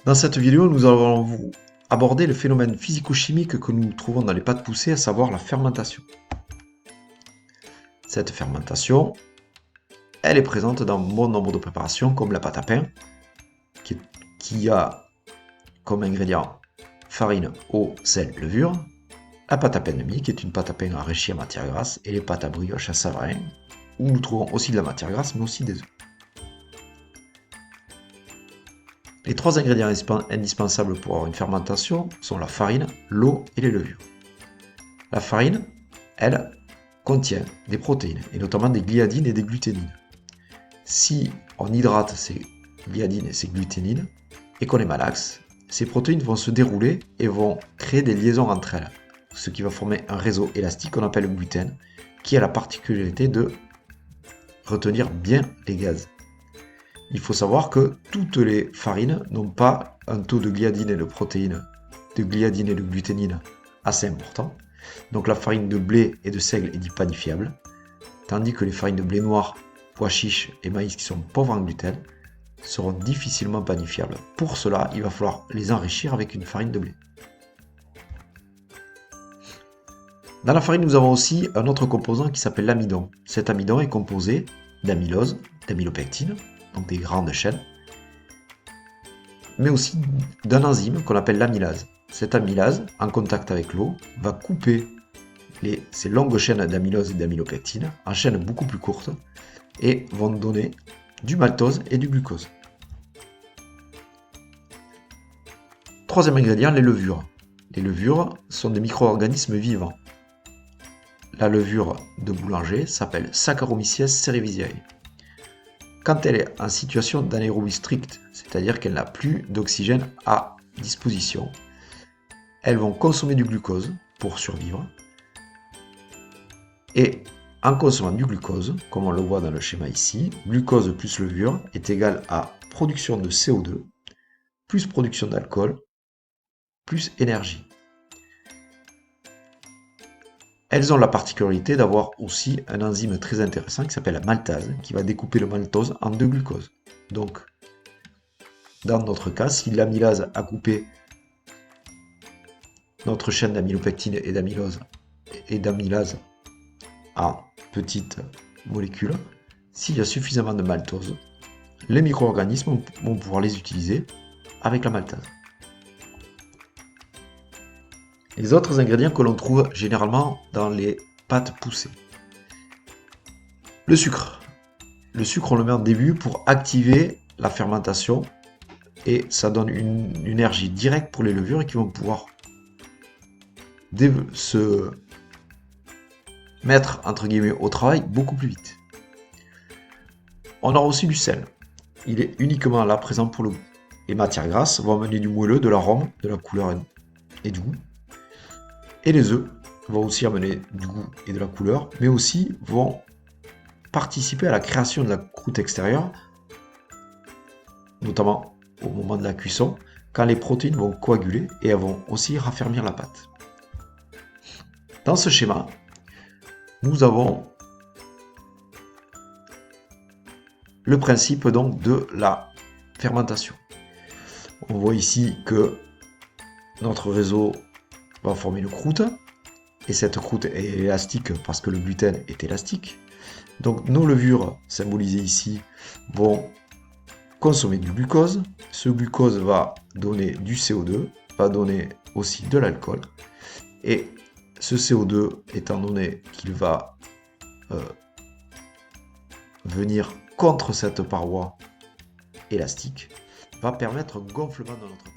Dans cette vidéo, nous allons aborder le phénomène physico-chimique que nous trouvons dans les pâtes poussées, à savoir la fermentation. Cette fermentation, elle est présente dans bon nombre de préparations, comme la pâte à pain, qui a comme ingrédients farine, eau, sel, levure, la pâte à pain de mie, qui est une pâte à pain enrichie en matière grasse, et les pâtes à brioche à Savarin, où nous trouvons aussi de la matière grasse, mais aussi des œufs. Les trois ingrédients indispensables pour avoir une fermentation sont la farine, l'eau et les levures. La farine, elle, contient des protéines, et notamment des gliadines et des gluténines. Si on hydrate ces gliadines et ces gluténines, et qu'on les malaxe, ces protéines vont se dérouler et vont créer des liaisons entre elles, ce qui va former un réseau élastique qu'on appelle le gluten, qui a la particularité de retenir bien les gaz. Il faut savoir que toutes les farines n'ont pas un taux de gliadine et de protéines, de gliadine et de gluténine assez important. Donc la farine de blé et de seigle est dite panifiable, tandis que les farines de blé noir, pois chiches et maïs qui sont pauvres en gluten seront difficilement panifiables. Pour cela, il va falloir les enrichir avec une farine de blé. Dans la farine, nous avons aussi un autre composant qui s'appelle l'amidon. Cet amidon est composé d'amylose, d'amylopectine, donc des grandes chaînes, mais aussi d'un enzyme qu'on appelle l'amylase. Cette amylase, en contact avec l'eau, va couper ces longues chaînes d'amylose et d'amylopectine en chaînes beaucoup plus courtes et vont donner du maltose et du glucose. Troisième ingrédient, les levures. Les levures sont des micro-organismes vivants. La levure de boulanger s'appelle Saccharomyces cerevisiae. Quand elle est en situation d'anaérobie stricte, c'est-à-dire qu'elle n'a plus d'oxygène à disposition, elles vont consommer du glucose pour survivre. Et en consommant du glucose, comme on le voit dans le schéma ici, glucose plus levure est égal à production de CO2, plus production d'alcool, plus énergie. Elles ont la particularité d'avoir aussi un enzyme très intéressant qui s'appelle la maltase, qui va découper le maltose en deux glucoses. Donc, dans notre cas, si l'amylase a coupé notre chaîne d'amylopectine et d'amylase en petites molécules, s'il y a suffisamment de maltose, les micro-organismes vont pouvoir les utiliser avec la maltase. Les autres ingrédients que l'on trouve généralement dans les pâtes poussées. Le sucre. Le sucre, on le met en début pour activer la fermentation et ça donne une énergie directe pour les levures qui vont pouvoir se mettre entre guillemets au travail beaucoup plus vite. On aura aussi du sel. Il est uniquement là présent pour le goût. Les matières grasses vont amener du moelleux, de l'arôme, de la couleur et du goût. Et les œufs vont aussi amener du goût et de la couleur, mais aussi vont participer à la création de la croûte extérieure, notamment au moment de la cuisson, quand les protéines vont coaguler et elles vont aussi raffermir la pâte. Dans ce schéma, nous avons le principe donc de la fermentation. On voit ici que notre réseau va former une croûte, et cette croûte est élastique parce que le gluten est élastique. Donc nos levures, symbolisées ici, vont consommer du glucose. Ce glucose va donner du CO2, va donner aussi de l'alcool, et ce CO2, étant donné qu'il va venir contre cette paroi élastique, va permettre un gonflement de notre pâte.